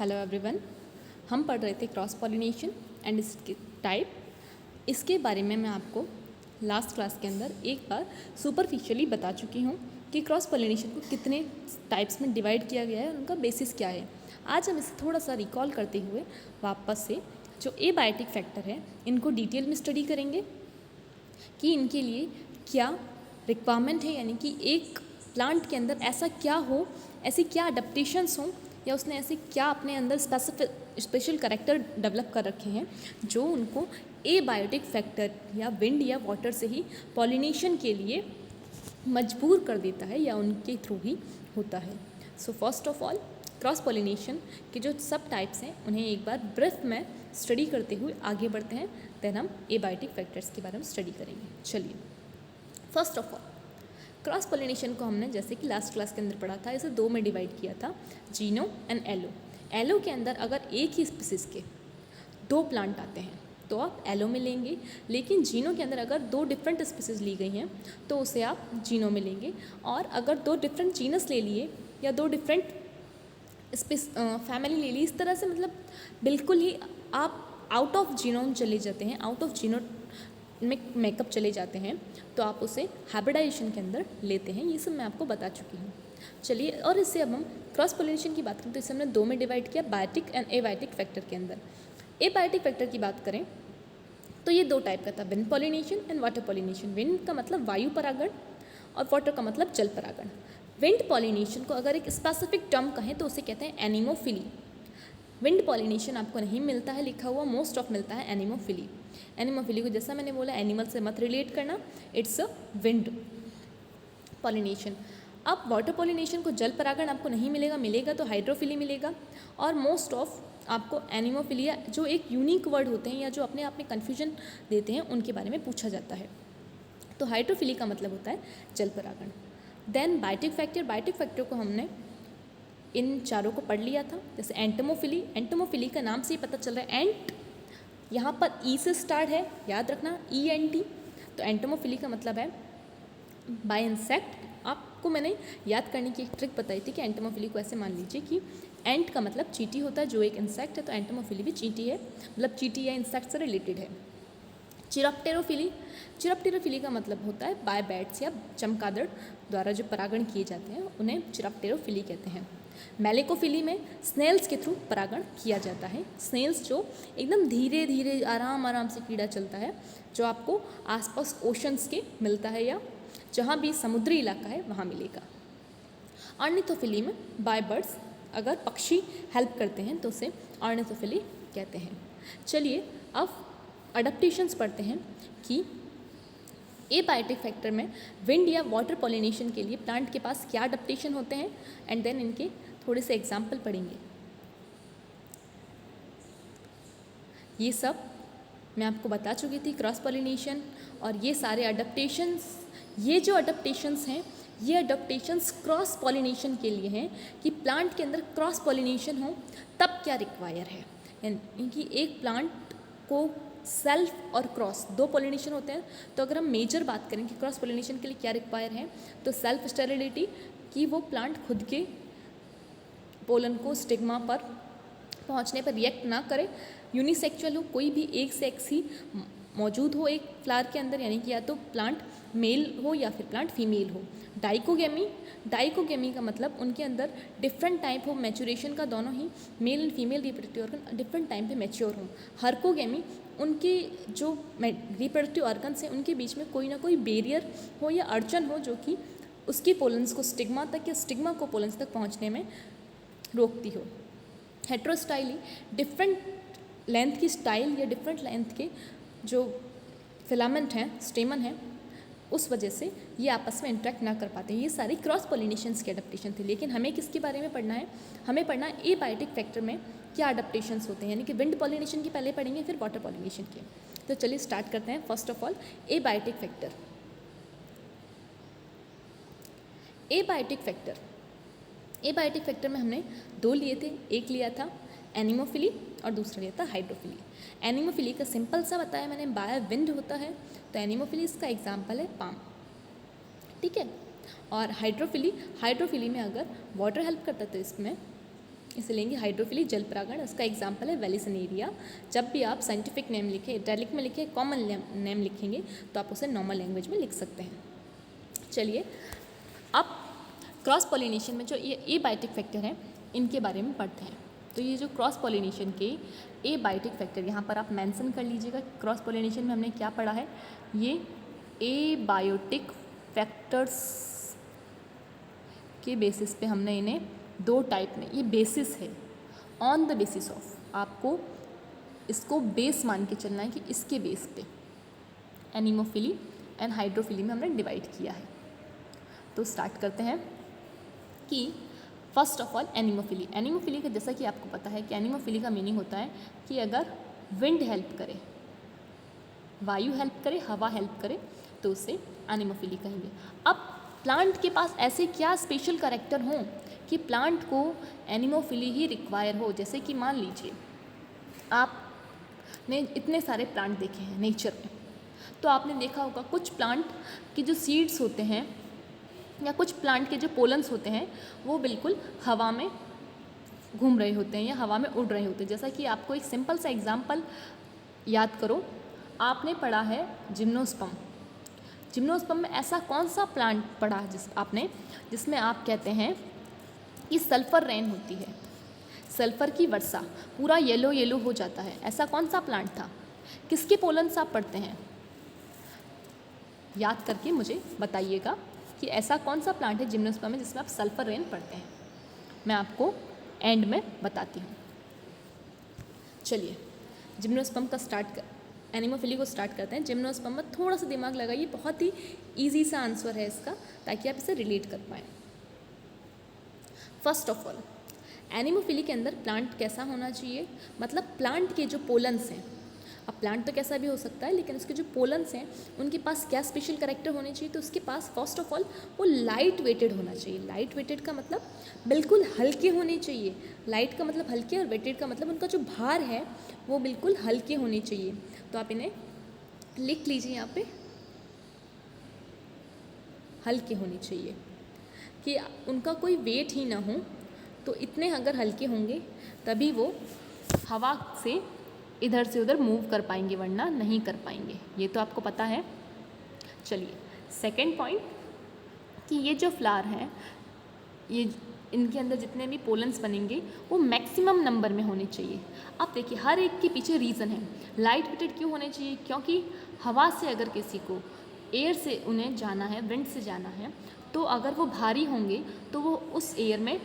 Hello everyone. हम पढ़ रहे थे क्रॉस पॉलिनेशन एंड इसके टाइप। इसके बारे में मैं आपको लास्ट क्लास के अंदर एक बार सुपरफिशियली बता चुकी हूँ कि क्रॉस पॉलिनेशन को कितने टाइप्स में डिवाइड किया गया है और उनका बेसिस क्या है। आज हम इसे थोड़ा सा रिकॉल करते हुए वापस से जो एबायोटिक फैक्टर है इनको डिटेल में स्टडी करेंगे कि इनके लिए क्या रिक्वायरमेंट है, यानी कि एक प्लांट के अंदर ऐसा क्या हो, ऐसी क्या अडेप्टेशंस हों या उसने ऐसे क्या अपने अंदर स्पेशल कैरेक्टर डेवलप कर रखे हैं जो उनको एबायोटिक फैक्टर या विंड या वाटर से ही पॉलिनेशन के लिए मजबूर कर देता है या उनके थ्रू ही होता है। So first of all cross pollination के जो सब टाइप्स हैं उन्हें एक बार ब्रीफ में स्टडी करते हुए आगे बढ़ते हैं। देन हम एबायोटिक फैक्टर्स के बारे में स्टडी करेंगे। चलिए, first of all cross pollination को हमने जैसे कि लास्ट क्लास के अंदर पढ़ा था, इसे दो में डिवाइड किया था, जीनो एंड एलो। एलो के अंदर अगर एक ही स्पीसीज के दो प्लांट आते हैं तो आप एलो में लेंगे, लेकिन जीनो के अंदर अगर दो डिफरेंट स्पीसीज ली गई हैं तो उसे आप जीनो में लेंगे। और अगर दो डिफरेंट जीनस ले लिए या दो डिफरेंट फैमिली ले ली, इस तरह से मतलब बिल्कुल ही आप आउट ऑफ जीनोम चले जाते हैं, आउट ऑफ जीनो में मेकअप चले जाते हैं तो आप उसे हाइब्रिडाइजेशन के अंदर लेते हैं। ये सब मैं आपको बता चुकी हूँ। चलिए, और इससे अब हम क्रॉस पॉलिनेशन की बात करें तो इसे हमने दो में डिवाइड किया, बायोटिक एंड एबायोटिक फैक्टर के अंदर। एबायोटिक फैक्टर की बात करें तो ये दो टाइप का था, wind pollination and water pollination. Wind का मतलब वायु परागण और वाटर का मतलब जल परागण। विंड पॉलिनेशन को अगर एक स्पेसिफिक टर्म कहें तो उसे कहते हैं एनिमोफिली। विंड पॉलिनेशन आपको नहीं मिलता है लिखा हुआ, मोस्ट ऑफ मिलता है एनिमोफिली। एनिमोफिली को जैसा मैंने बोला एनिमल से मत रिलेट करना, इट्स अ विंड पॉलिनेशन। अब वाटर पॉलिनेशन को जल परागण आपको नहीं मिलेगा, मिलेगा तो हाइड्रोफिली मिलेगा। और मोस्ट ऑफ आपको एनिमोफिलिया जो एक यूनिक वर्ड होते हैं या जो अपने आप में कन्फ्यूजन देते हैं उनके बारे में पूछा जाता है। तो हाइड्रोफिली का मतलब होता है जल परागण। Then biotic factor, biotic factor को हमने इन चारों को पढ़ लिया था। जैसे एंटोमोफिली, एंटोमोफिली का नाम से ही पता चल रहा है, एंट यहाँ पर ई से स्टार्ट है, याद रखना ENT। तो एंटोमोफिली का मतलब है बाय इंसेक्ट। आपको मैंने याद करने की एक ट्रिक बताई थी कि एंटोमोफिली को ऐसे मान लीजिए कि एंट का मतलब चींटी होता है जो एक इंसेक्ट है, तो एंटोमोफिली भी चींटी है, मतलब चींटी या इंसेक्ट से रिलेटेड है। चिरप्टेरोफिली, चिरप्टेरोफिली का मतलब होता है बाय बैट्स या चमगादड़ द्वारा जो परागण किए जाते हैं उन्हें चिरप्टेरोफिली कहते हैं। मेलेकोफिली में स्नेल्स के थ्रू परागण किया जाता है। स्नेल्स जो एकदम धीरे धीरे आराम आराम से कीड़ा चलता है, जो आपको आसपास ओशंस के मिलता है या जहाँ भी समुद्री इलाका है वहाँ मिलेगा। ऑर्निथोफिली में बाय बर्ड्स, अगर पक्षी हेल्प करते हैं तो उसे ऑर्निथोफिली कहते हैं। चलिए, अब अडेप्टेशंस पढ़ते हैं कि एबायोटिक फैक्टर में विंड या वाटर पॉलिनेशन के लिए प्लांट के पास क्या अडेप्टेशन होते हैं, एंड देन इनके थोड़े से एग्जाम्पल पढ़ेंगे। ये सब मैं आपको बता चुकी थी, क्रॉस पॉलिनेशन और ये सारे अडेप्टेशंस। ये जो अडेप्टेशंस हैं ये अडेप्टेशंस क्रॉस पॉलिनेशन के लिए हैं कि प्लांट के अंदर क्रॉस पॉलिनेशन हो तब क्या रिक्वायर है। यानी कि एक प्लांट को सेल्फ और क्रॉस दो पॉलिनेशन होते हैं, तो अगर हम मेजर बात करें कि क्रॉस पॉलिनेशन के लिए क्या रिक्वायर है तो सेल्फ स्टेरिलिटी, कि वो प्लांट खुद के पोलन को स्टिग्मा पर पहुंचने पर रिएक्ट ना करे। यूनिसेक्सुअल हो, कोई भी एक सेक्स ही मौजूद हो एक फ्लावर के अंदर, यानी कि या तो प्लांट मेल हो या फिर प्लांट फीमेल हो। डाइकोगेमी, डाइकोगेमी का मतलब उनके अंदर डिफरेंट टाइप हो मैच्योरेशन का, दोनों ही male and female reproductive organ different time पे मैच्योर हों। हर्कोगेमी, उनके जो रिप्रोडक्टिव ऑर्गन्स हैं उनके बीच में कोई ना कोई बैरियर हो या अड़चन हो जो कि उसकी पोलन्स को स्टिग्मा तक या स्टिग्मा को पोलन्स तक पहुँचने में रोकती हो। हेट्रोस्टाइली, डिफरेंट लेंथ की स्टाइल या डिफरेंट लेंथ के जो फिलामेंट हैं, स्टेमन हैं, उस वजह से ये आपस में इंटरेक्ट ना कर पाते हैं। ये सारी क्रॉस पॉलिनेशंस के अडेप्टेशन थे। लेकिन हमें किसके बारे में पढ़ना है, हमें पढ़ना है एबायोटिक फैक्टर में क्या अडेप्टेशंस होते हैं, यानी कि विंड पॉलिनेशन की पहले पढ़ेंगे फिर वाटर पॉलिनेशन के। तो चलिए स्टार्ट करते हैं। First of all abiotic factor. Abiotic factor, abiotic factor में हमने दो लिए थे, एक लिया था एनिमोफिली और दूसरा लिया था हाइड्रोफिली। एनिमोफिली का सिंपल सा बताया मैंने, बाय विंड होता है, तो एनिमोफिली इसका एग्जाम्पल है पाम, ठीक है। और हाइड्रोफिली, हाइड्रोफिली में अगर वाटर हेल्प करता है तो इसमें इसे लेंगे हाइड्रोफिली जल परागण। इसका एग्जाम्पल है वेलिसिनेरिया। जब भी आप साइंटिफिक नेम लिखें, इटैलिक में लिखें, कॉमन नेम लिखेंगे तो आप उसे नॉर्मल लैंग्वेज में लिख सकते हैं। चलिए अब क्रॉस पॉलिनेशन में जो ये एबायोटिक फैक्टर हैं इनके बारे में पढ़ते हैं। तो ये जो क्रॉस पॉलिनेशन के एबायोटिक फैक्टर यहाँ पर आप मेंशन कर लीजिएगा। क्रॉस पॉलिनेशन में हमने क्या पढ़ा है, ये एबायोटिक फैक्टर्स के बेसिस पे हमने इन्हें दो टाइप में, ये बेसिस है, ऑन द बेसिस ऑफ, आपको इसको बेस मान के चलना है कि इसके बेस पे एनीमोफिली एंड हाइड्रोफिली में हमने डिवाइड किया है। तो स्टार्ट करते हैं कि first of all anemophily. Anemophily का जैसा कि आपको पता है कि एनीमोफिली का मीनिंग होता है कि अगर विंड हेल्प करे, वायु हेल्प करे, हवा हेल्प करे तो उसे एनीमोफिली कहेंगे। अब प्लांट के पास ऐसे क्या स्पेशल कैरेक्टर हों कि प्लांट को एनीमोफिली ही रिक्वायर हो। जैसे कि मान लीजिए आपने इतने सारे प्लांट देखे हैं नेचर में, तो आपने देखा होगा कुछ प्लांट की जो सीड्स होते हैं या कुछ प्लांट के जो पोलन्स होते हैं वो बिल्कुल हवा में घूम रहे होते हैं या हवा में उड़ रहे होते हैं। जैसा कि आपको एक सिंपल सा एग्जांपल याद करो, आपने पढ़ा है जिम्नोस्पर्म। जिम्नोस्पर्म में ऐसा कौन सा प्लांट पढ़ा जिसमें आप कहते हैं कि सल्फ़र रेन होती है, सल्फ़र की वर्षा, पूरा येलो येलो हो जाता है। ऐसा कौन सा प्लांट था? किसके पोलन्स आप पढ़ते हैं? याद करके मुझे बताइएगा कि ऐसा कौन सा प्लांट है जिम्नोस्पर्म में जिसमें आप सल्फ़र रेन पढ़ते हैं। मैं आपको एंड में बताती हूँ। चलिए जिम्नोस्पर्म का एनीमोफिली को स्टार्ट करते हैं। जिम्नोस्पर्म में थोड़ा सा दिमाग लगाइए, बहुत ही ईजी सा आंसर है इसका, ताकि आप इसे रिलेट कर पाएँ। फर्स्ट ऑफ ऑल एनीमोफिली के अंदर प्लांट कैसा होना चाहिए, मतलब प्लांट के जो पोलन्स हैं, अब प्लांट तो कैसा भी हो सकता है, लेकिन उसके जो पोलन्स हैं उनके पास क्या स्पेशल कैरेक्टर होने चाहिए, तो उसके पास फर्स्ट ऑफ ऑल वो लाइट वेटेड होना चाहिए। लाइट वेटेड का मतलब बिल्कुल हल्के होने चाहिए। लाइट का मतलब हल्के और वेटेड का मतलब उनका जो भार है वो बिल्कुल हल्के होने चाहिए। तो आप इन्हें लिख लीजिए यहाँ पे, हल्के होने चाहिए, कि उनका कोई वेट ही ना हो। तो इतने अगर हल्के होंगे तभी वो हवा से इधर से उधर मूव कर पाएंगे, वरना नहीं कर पाएंगे। ये तो आपको पता है। चलिए सेकंड पॉइंट कि ये जो फ्लावर हैं, ये इनके अंदर जितने भी पोलन्स बनेंगे वो मैक्सिमम नंबर में होने चाहिए। अब देखिए हर एक के पीछे रीज़न है। लाइट वेटेड क्यों होने चाहिए? क्योंकि हवा से अगर किसी को एयर से उन्हें जाना है, विंड से जाना है, तो अगर वो भारी होंगे तो वो उस एयर में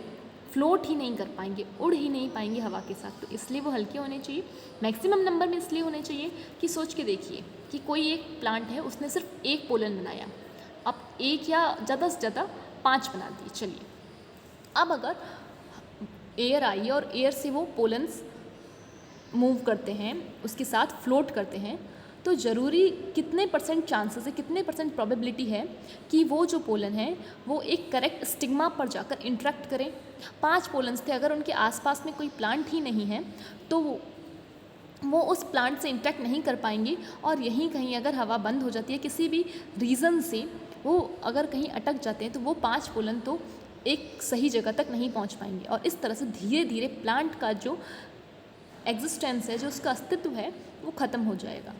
फ्लोट ही नहीं कर पाएंगे, उड़ ही नहीं पाएंगे हवा के साथ। तो इसलिए वो हल्के होने चाहिए। मैक्सिमम नंबर में इसलिए होने चाहिए कि सोच के देखिए कि कोई एक प्लांट है, उसने सिर्फ एक पोलन बनाया, अब एक या ज़्यादा से ज़्यादा 5 बना दिए। चलिए अब अगर एयर आई और एयर से वो पोलन्स मूव करते हैं, उसके साथ फ्लोट करते हैं, तो ज़रूरी कितने परसेंट चांसेस है, कितने परसेंट प्रोबेबिलिटी है कि वो जो पोलन है वो एक करेक्ट स्टिग्मा पर जाकर इंटरेक्ट करें। 5 पोलन्स थे, अगर उनके आसपास में कोई प्लांट ही नहीं है तो वो उस प्लांट से इंटरेक्ट नहीं कर पाएंगे, और यहीं कहीं अगर हवा बंद हो जाती है किसी भी रीज़न से, वो अगर कहीं अटक जाते हैं तो वो 5 पोलन तो एक सही जगह तक नहीं पहुंच पाएंगे। और इस तरह से धीरे धीरे प्लांट का जो एग्जिस्टेंस है, जो उसका अस्तित्व है, वो ख़त्म हो जाएगा।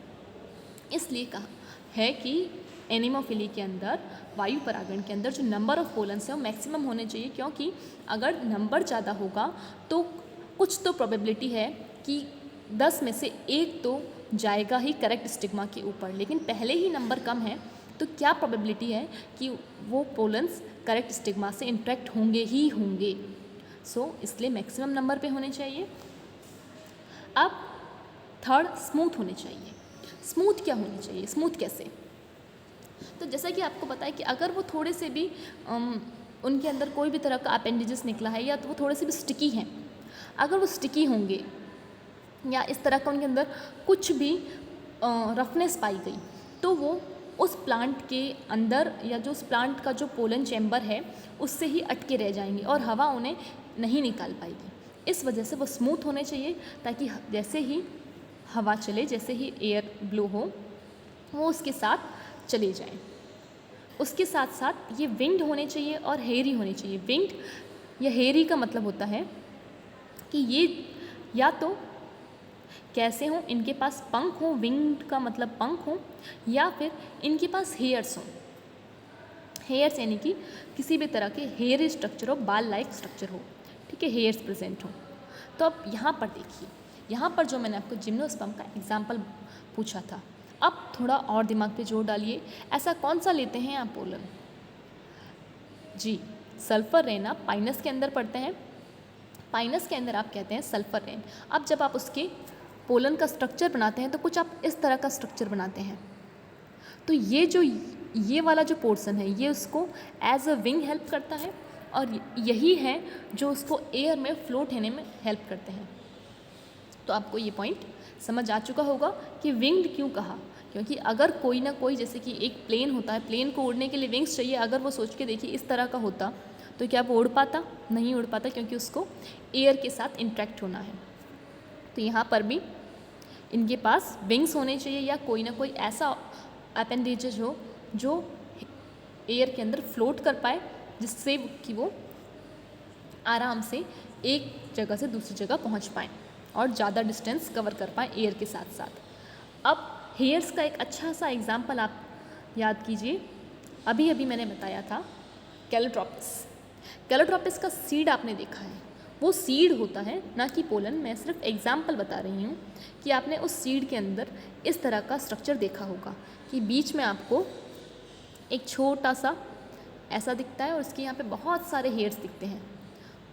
इसलिए कहा है कि एनीमोफिली के अंदर, वायु परागण के अंदर जो नंबर ऑफ पोलन्स है वो मैक्सिमम होने चाहिए, क्योंकि अगर नंबर ज़्यादा होगा तो कुछ तो प्रोबेबिलिटी है कि 10 में से 1 तो जाएगा ही करेक्ट स्टिग्मा के ऊपर। लेकिन पहले ही नंबर कम है तो क्या प्रोबेबिलिटी है कि वो पोलन्स करेक्ट स्टिग्मा से इंटरेक्ट होंगे ही होंगे। इसलिए मैक्सिमम नंबर पे होने चाहिए। अब थर्ड, स्मूथ होने चाहिए। स्मूथ क्या होनी चाहिए? स्मूथ कैसे? तो जैसा कि आपको पता है कि अगर वो थोड़े से भी उनके अंदर कोई भी तरह का अपेंडिजेस निकला है, या तो वो थोड़े से भी स्टिकी हैं, अगर वो स्टिकी होंगे या इस तरह का उनके अंदर कुछ भी रफनेस पाई गई, तो वो उस प्लांट के अंदर या जो उस प्लांट का जो पोलन चैम्बर है उससे ही अटके रह जाएंगे और हवा उन्हें नहीं निकाल पाएगी। इस वजह से वो स्मूथ होने चाहिए, ताकि जैसे ही हवा चले, जैसे ही एयर ब्लो हो, वो उसके साथ चले जाएं। उसके साथ साथ ये विंड होने चाहिए और हेयरी होने चाहिए। विंड या हेयरी का मतलब होता है कि ये या तो कैसे हों, इनके पास पंख हों, विंग्ड का मतलब पंख हों, या फिर इनके पास हेयर्स हों। हेयर्स यानी कि किसी भी तरह के हेयर स्ट्रक्चर हो, बाल लाइक स्ट्रक्चर हो, ठीक है, हेयर्स प्रेजेंट हो। तो अब यहाँ पर देखिए, यहाँ पर जो मैंने आपको जिम्नोस्पर्म का एग्जाम्पल पूछा था, अब थोड़ा और दिमाग पे जोर डालिए, ऐसा कौन सा लेते हैं आप पोलन? जी, सल्फर रेन आप पाइनस के अंदर पढ़ते हैं, पाइनस के अंदर आप कहते हैं सल्फर रेन। अब जब आप उसके पोलन का स्ट्रक्चर बनाते हैं तो कुछ आप इस तरह का स्ट्रक्चर बनाते हैं। तो ये वाला जो पोर्शन है ये उसको एज अ विंग हेल्प करता है, और यही है जो उसको एयर में फ्लोट होने में हेल्प करते हैं। तो आपको ये पॉइंट समझ आ चुका होगा कि विंग्ड क्यों कहा, क्योंकि अगर कोई ना कोई, जैसे कि एक प्लेन होता है, प्लेन को उड़ने के लिए विंग्स चाहिए, अगर वो सोच के देखिए इस तरह का होता तो क्या वो उड़ पाता? नहीं उड़ पाता, क्योंकि उसको एयर के साथ इंटरेक्ट होना है। तो यहाँ पर भी इनके पास विंग्स होने चाहिए या कोई ना कोई ऐसा अपेंडेजेज हो जो एयर के अंदर फ्लोट कर पाए, जिससे कि वो आराम से एक जगह से दूसरी जगह पहुंच पाएँ और ज़्यादा डिस्टेंस कवर कर पाएँ एयर के साथ साथ। अब हेयर्स का एक अच्छा सा एग्जाम्पल आप याद कीजिए, अभी अभी मैंने बताया था कैलोट्रोपिस। कैलोट्रोपिस का सीड आपने देखा है, वो सीड होता है ना कि पोलन। मैं सिर्फ एग्जाम्पल बता रही हूँ कि आपने उस सीड के अंदर इस तरह का स्ट्रक्चर देखा होगा कि बीच में आपको एक छोटा सा ऐसा दिखता है और उसके यहाँ पे बहुत सारे हेयर्स दिखते हैं,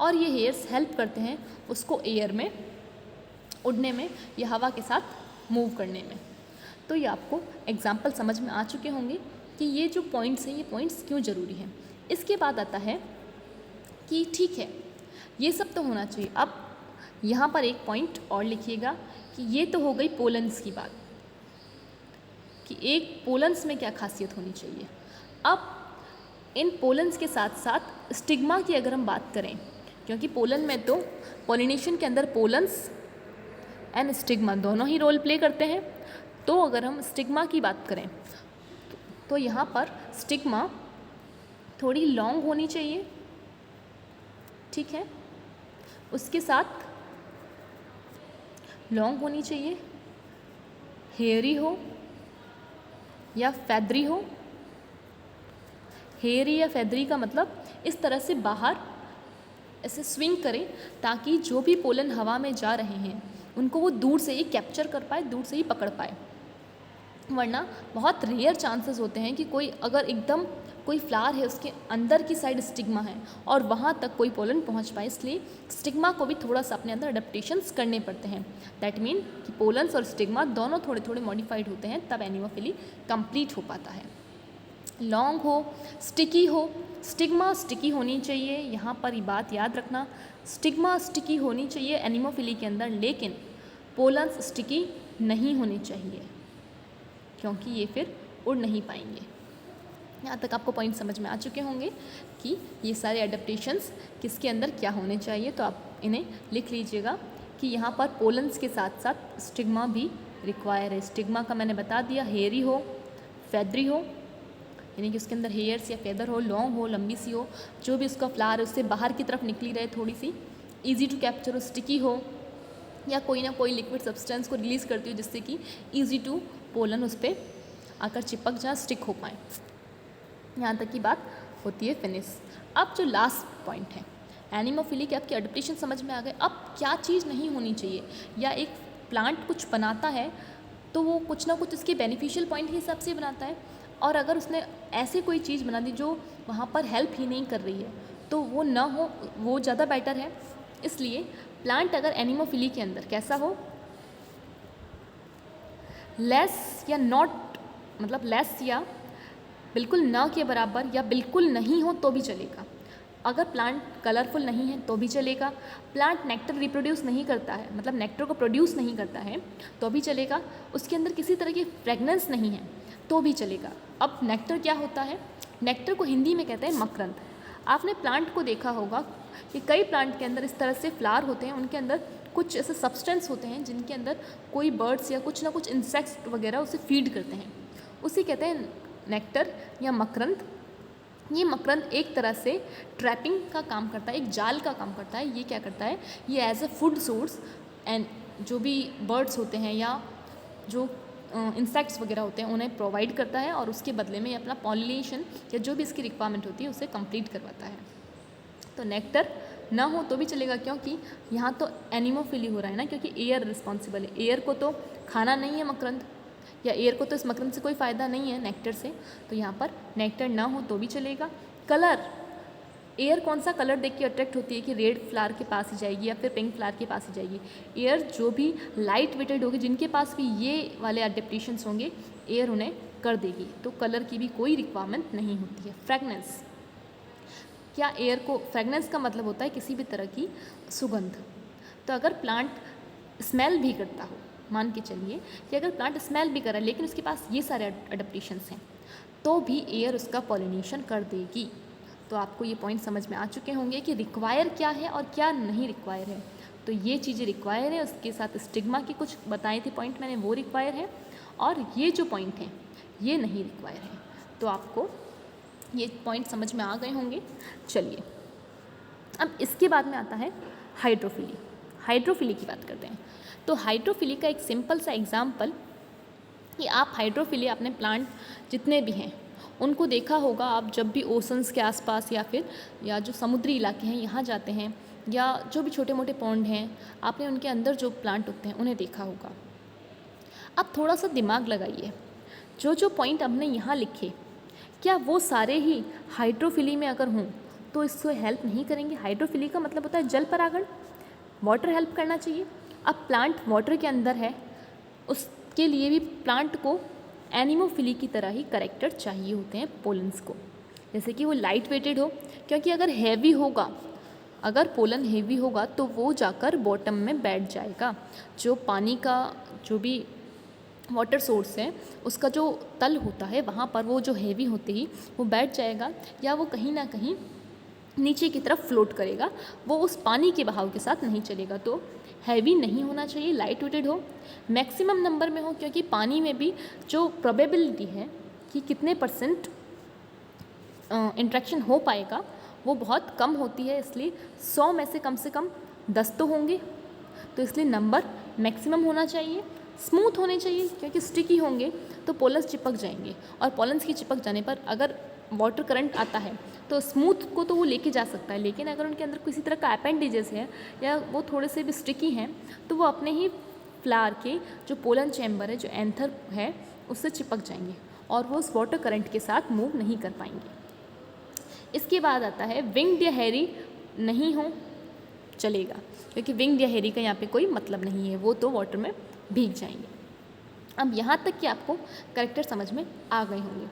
और ये हेयर्स हेल्प करते हैं उसको एयर में उड़ने में या हवा के साथ मूव करने में। तो ये आपको एग्जाम्पल समझ में आ चुके होंगे कि ये जो पॉइंट्स हैं ये पॉइंट्स क्यों ज़रूरी हैं। इसके बाद आता है कि ठीक है, ये सब तो होना चाहिए। अब यहाँ पर एक पॉइंट और लिखिएगा कि ये तो हो गई पोलन्स की बात, कि एक पोलन्स में क्या खासियत होनी चाहिए। अब इन पोलन्स के साथ साथ स्टिग्मा की अगर हम बात करें, क्योंकि पोलन में तो पॉलिनेशन के अंदर पोलन्स एंड स्टिग्मा दोनों ही रोल प्ले करते हैं। तो अगर हम स्टिग्मा की बात करें तो यहाँ पर स्टिग्मा थोड़ी लॉन्ग होनी चाहिए, ठीक है, उसके साथ लॉन्ग होनी चाहिए, हेयरी हो या फैदरी हो। हेयरी या फैदरी का मतलब इस तरह से बाहर ऐसे स्विंग करें ताकि जो भी पोलन हवा में जा रहे हैं उनको वो दूर से ही कैप्चर कर पाए, दूर से ही पकड़ पाए। वरना बहुत रेयर चांसेस होते हैं कि कोई अगर एकदम कोई फ्लावर है उसके अंदर की साइड स्टिग्मा है और वहाँ तक कोई पोलन पहुँच पाए, इसलिए स्टिग्मा को भी थोड़ा सा अपने अंदर अडेप्टेशंस करने पड़ते हैं। दैट मीन कि पोलन्स और स्टिग्मा दोनों थोड़े थोड़े मॉडिफाइड होते हैं, तब एनिमोफिली कंप्लीट हो पाता है। लॉन्ग हो, स्टिकी हो, स्टिग्मा स्टिकी होनी चाहिए। यहाँ पर ये बात याद रखना, स्टिग्मा स्टिकी होनी चाहिए एनिमोफिली के अंदर, लेकिन पोलन्स स्टिकी नहीं होने चाहिए, क्योंकि ये फिर उड़ नहीं पाएंगे। यहाँ तक आपको पॉइंट समझ में आ चुके होंगे कि ये सारे एडेप्टेशंस किसके अंदर क्या होने चाहिए। तो आप इन्हें लिख लीजिएगा कि यहाँ पर पोलन्स के साथ साथ स्टिग्मा भी रिक्वायर है। स्टिग्मा का मैंने बता दिया, हेयरी हो, फैदरी हो, यानी कि उसके अंदर हेयर्स या फेदर हो, लॉन्ग हो, लंबी सी हो, जो भी उसका फ्लावर है उससे बाहर की तरफ निकली रहे थोड़ी सी, ईजी टू कैप्चर हो, स्टिकी हो, या कोई ना कोई लिक्विड सब्सटेंस को रिलीज़ करती हो जिससे कि ईजी टू पोलन उस पर आकर चिपक जाए, स्टिक हो पाए। यहाँ तक की बात होती है फिनिश। अब जो लास्ट पॉइंट है एनिमोफिली के, आपकी एडेप्टेशन समझ में आ गए। अब क्या चीज़ नहीं होनी चाहिए, या एक प्लांट कुछ बनाता है तो वो कुछ ना कुछ उसके बेनिफिशियल पॉइंट के हिसाब से बनाता है, और अगर उसने ऐसी कोई चीज़ बना दी जो वहाँ पर हेल्प ही नहीं कर रही है तो वो ना हो, वो ज़्यादा बेटर है। इसलिए प्लांट अगर एनिमोफिली के अंदर कैसा हो, लेस या नॉट, मतलब लेस या बिल्कुल ना के बराबर या बिल्कुल नहीं हो तो भी चलेगा। अगर प्लांट कलरफुल नहीं है तो भी चलेगा। प्लांट नेक्टर रिप्रोड्यूस नहीं करता है, मतलब नेक्टर को प्रोड्यूस नहीं करता है तो भी चलेगा। उसके अंदर किसी तरह की फ्रेगनेंस नहीं है तो भी चलेगा। अब नेक्टर क्या होता है, नेक्टर को हिंदी में कहते हैं मकरंद। आपने प्लांट को देखा होगा कि कई प्लांट के अंदर इस तरह से फ्लावर होते हैं, उनके अंदर कुछ ऐसे सब्सटेंस होते हैं जिनके अंदर कोई बर्ड्स या कुछ ना कुछ इंसेक्ट्स वगैरह उसे फीड करते हैं, उसे कहते हैं नेक्टर या मकरंद। ये मकरंद एक तरह से ट्रैपिंग का काम करता है, एक जाल का काम करता है। ये क्या करता है, ये as a food source and जो भी बर्ड्स होते हैं या जो इंसेक्ट्स वगैरह होते हैं उन्हें प्रोवाइड करता है, और उसके बदले में ये अपना पॉलिनेशन या जो भी इसकी रिक्वायरमेंट होती है उसे कंप्लीट करवाता है। तो नेक्टर ना हो तो भी चलेगा, क्योंकि यहाँ तो एनिमोफिली हो रहा है ना, क्योंकि एयर रिस्पॉन्सिबल है। एयर को तो खाना नहीं है मकरंद, या एयर को तो इस मकरंद से कोई फ़ायदा नहीं है नेक्टर से, तो यहाँ पर नेक्टर ना हो तो भी चलेगा। कलर, एयर कौन सा कलर देख के अट्रैक्ट होती है कि रेड फ्लावर के पास ही जाएगी या फिर पिंक फ्लावर के पास ही जाएगी। एयर जो भी लाइट वेटेड होगी, जिनके पास भी ये वाले अडेप्टेशंस होंगे, एयर उन्हें कर देगी, तो कलर की भी कोई रिक्वायरमेंट नहीं होती है। फ्रेगनेंस, क्या एयर को, फ्रेगनेंस का मतलब होता है किसी भी तरह की सुगंध। तो अगर प्लांट स्मेल भी करता हो, मान के चलिए कि अगर प्लांट स्मेल भी कर रहा है लेकिन उसके पास ये सारे अडेप्टेशंस हैं, तो भी एयर उसका पॉलिनेशन कर देगी। तो आपको ये पॉइंट समझ में आ चुके होंगे कि रिक्वायर क्या है और क्या नहीं रिक्वायर है। तो ये चीज़ें रिक्वायर है, उसके साथ स्टिग्मा की कुछ बताए थे पॉइंट मैंने, वो रिक्वायर है, और ये जो पॉइंट हैं ये नहीं रिक्वायर है। तो आपको ये पॉइंट समझ में आ गए होंगे। चलिए अब इसके बाद में आता है हाइड्रोफिली। हाइड्रोफिली की बात करते हैं। तो हाइड्रोफिली का एक सिंपल सा एग्जाम्पल कि आप हाइड्रोफिली अपने प्लांट जितने भी हैं उनको देखा होगा, आप जब भी ओशंस के आसपास या जो समुद्री इलाके हैं यहाँ जाते हैं, या जो भी छोटे मोटे पॉन्ड हैं, आपने उनके अंदर जो प्लांट होते हैं उन्हें देखा होगा। अब थोड़ा सा दिमाग लगाइए, जो जो पॉइंट हमने यहाँ लिखे, क्या वो सारे ही हाइड्रोफिली में अगर हों तो इसको हेल्प नहीं करेंगे। हाइड्रोफिली का मतलब होता है जल परागण, वाटर हेल्प करना चाहिए। अब प्लांट वाटर के अंदर है, उसके लिए भी प्लांट को एनिमोफिली की तरह ही करेक्टर चाहिए होते हैं पोलन्स को, जैसे कि वो लाइट वेटेड हो, क्योंकि अगर हैवी होगा, अगर पोलन हेवी होगा तो वो जाकर बॉटम में बैठ जाएगा। जो पानी का जो भी वाटर सोर्स है उसका जो तल होता है वहाँ पर वो जो हैवी होते ही वो बैठ जाएगा, या वो कहीं ना कहीं नीचे की तरफ फ्लोट करेगा, वो उस पानी के बहाव के साथ नहीं चलेगा। तो हैवी नहीं होना चाहिए, लाइट वेटेड हो, मैक्सिमम नंबर में हो, क्योंकि पानी में भी जो प्रोबेबिलिटी है कि कितने % इंट्रैक्शन हो पाएगा वो बहुत कम होती है, इसलिए 100 में से कम 10 तो होंगे। तो इसलिए नंबर मैक्सिमम होना चाहिए। स्मूथ होने चाहिए, क्योंकि स्टिकी होंगे तो पोलन्स चिपक जाएंगे, और पोलन्स की चिपक जाने पर अगर वाटर करंट आता है तो स्मूथ को तो वो लेके जा सकता है, लेकिन अगर उनके अंदर किसी तरह का अपेंडिजेस है या वो थोड़े से भी स्टिकी हैं तो वो अपने ही फ्लावर के जो पोलन चैम्बर है, जो एंथर है, उससे चिपक जाएंगे और वो उस वाटर करंट के साथ मूव नहीं कर पाएंगे। इसके बाद आता है विंग्ड या हैरी नहीं हो चलेगा, क्योंकि विंग्ड या हैरी का यहाँ पे कोई मतलब नहीं है, वो तो वाटर में भीग जाएंगे। अब यहाँ तक कि आपको करेक्टर समझ में आ गए होंगे।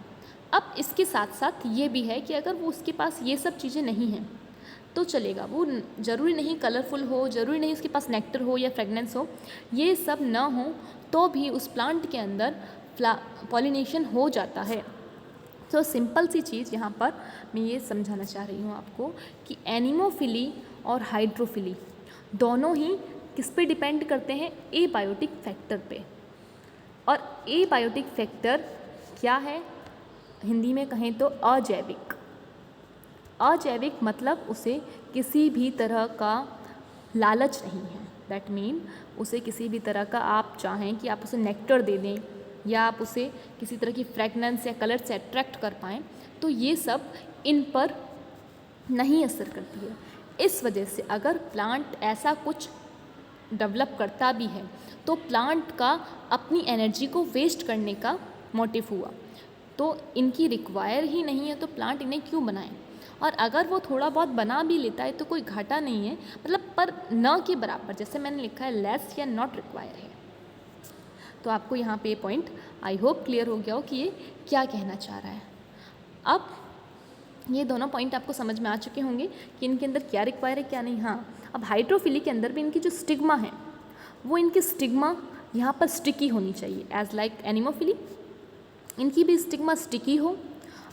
अब इसके साथ साथ ये भी है कि अगर वो उसके पास ये सब चीज़ें नहीं हैं तो चलेगा, वो ज़रूरी नहीं कलरफुल हो, ज़रूरी नहीं उसके पास नेक्टर हो या फ्रेगनेंस हो, ये सब ना हो तो भी उस प्लांट के अंदर पॉलिनेशन हो जाता है। तो सिंपल सी चीज़ यहाँ पर मैं ये समझाना चाह रही हूँ आपको कि एनिमोफिली और हाइड्रोफिली दोनों ही किस पे डिपेंड करते हैं, एबायोटिक फैक्टर पे। और एबायोटिक फैक्टर क्या है, हिंदी में कहें तो अजैविक। अजैविक मतलब उसे किसी भी तरह का लालच नहीं है, दैट मीन उसे किसी भी तरह का आप चाहें कि आप उसे नेक्टर दे दें या आप उसे किसी तरह की फ्रेगनेंस या कलर से अट्रैक्ट कर पाएँ, तो ये सब इन पर नहीं असर करती है। इस वजह से अगर प्लांट ऐसा कुछ डेवलप करता भी है तो प्लांट का अपनी एनर्जी को वेस्ट करने का मोटिव हुआ, तो इनकी रिक्वायर ही नहीं है तो प्लांट इन्हें क्यों बनाए। और अगर वो थोड़ा बहुत बना भी लेता है तो कोई घाटा नहीं है, मतलब पर न के बराबर, जैसे मैंने लिखा है लेस या नॉट रिक्वायर है। तो आपको यहाँ पे पॉइंट आई होप क्लियर हो गया हो कि ये क्या कहना चाह रहा है। अब ये दोनों पॉइंट आपको समझ में आ चुके होंगे कि इनके अंदर क्या रिक्वायर है क्या नहीं। हाँ, अब हाइड्रोफिली के अंदर भी इनकी जो स्टिग्मा है वो इनकी स्टिग्मा यहाँ पर स्टिकी होनी चाहिए, एज लाइक एनिमोफिली। इनकी भी स्टिग्मा स्टिकी हो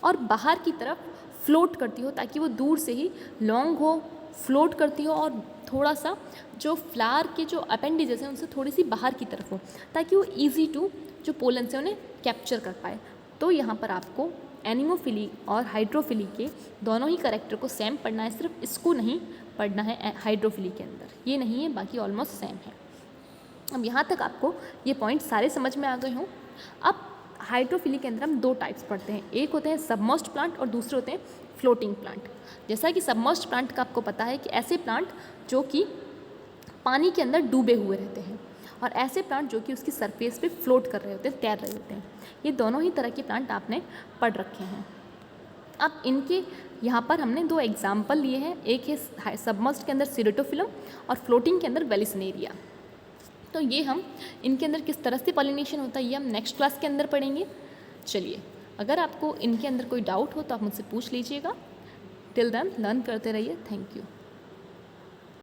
और बाहर की तरफ फ्लोट करती हो, ताकि वो दूर से ही लॉन्ग हो, फ्लोट करती हो और थोड़ा सा जो फ्लावर के जो अपेंडिजेस हैं उनसे थोड़ी सी बाहर की तरफ हो, ताकि वो ईजी टू जो पोलन से उन्हें कैप्चर कर पाए। तो यहाँ पर आपको एनिमोफिली और हाइड्रोफिली के दोनों ही कैरेक्टर को सेम पढ़ना है, सिर्फ इसको नहीं पढ़ना है हाइड्रोफिली के अंदर, ये नहीं है, बाकी ऑलमोस्ट सेम है। अब यहाँ तक आपको ये पॉइंट सारे समझ में आ गए हों। अब हाइड्रोफिली के अंदर हम दो टाइप्स पढ़ते हैं, एक होते हैं सबमर्ज्ड प्लांट और दूसरे होते हैं फ्लोटिंग प्लांट। जैसा कि सबमर्ज्ड प्लांट का आपको पता है कि ऐसे प्लांट जो कि पानी के अंदर डूबे हुए रहते हैं और ऐसे प्लांट जो कि उसकी सरफेस पे फ्लोट कर रहे होते हैं, तैर रहे होते हैं। ये दोनों ही तरह के प्लांट आपने पढ़ रखे हैं। अब इनके यहाँ पर हमने दो एग्जाम्पल लिए हैं, एक है सबमर्ज्ड के अंदर सिरेटोफिलम और फ्लोटिंग के अंदर वेलिसनेरिया। तो ये हम इनके अंदर किस तरह से पॉलिनेशन होता है ये हम नेक्स्ट क्लास के अंदर पढ़ेंगे। चलिए, अगर आपको इनके अंदर कोई डाउट हो तो आप मुझसे पूछ लीजिएगा। टिल देन लर्न करते रहिए। Thank you.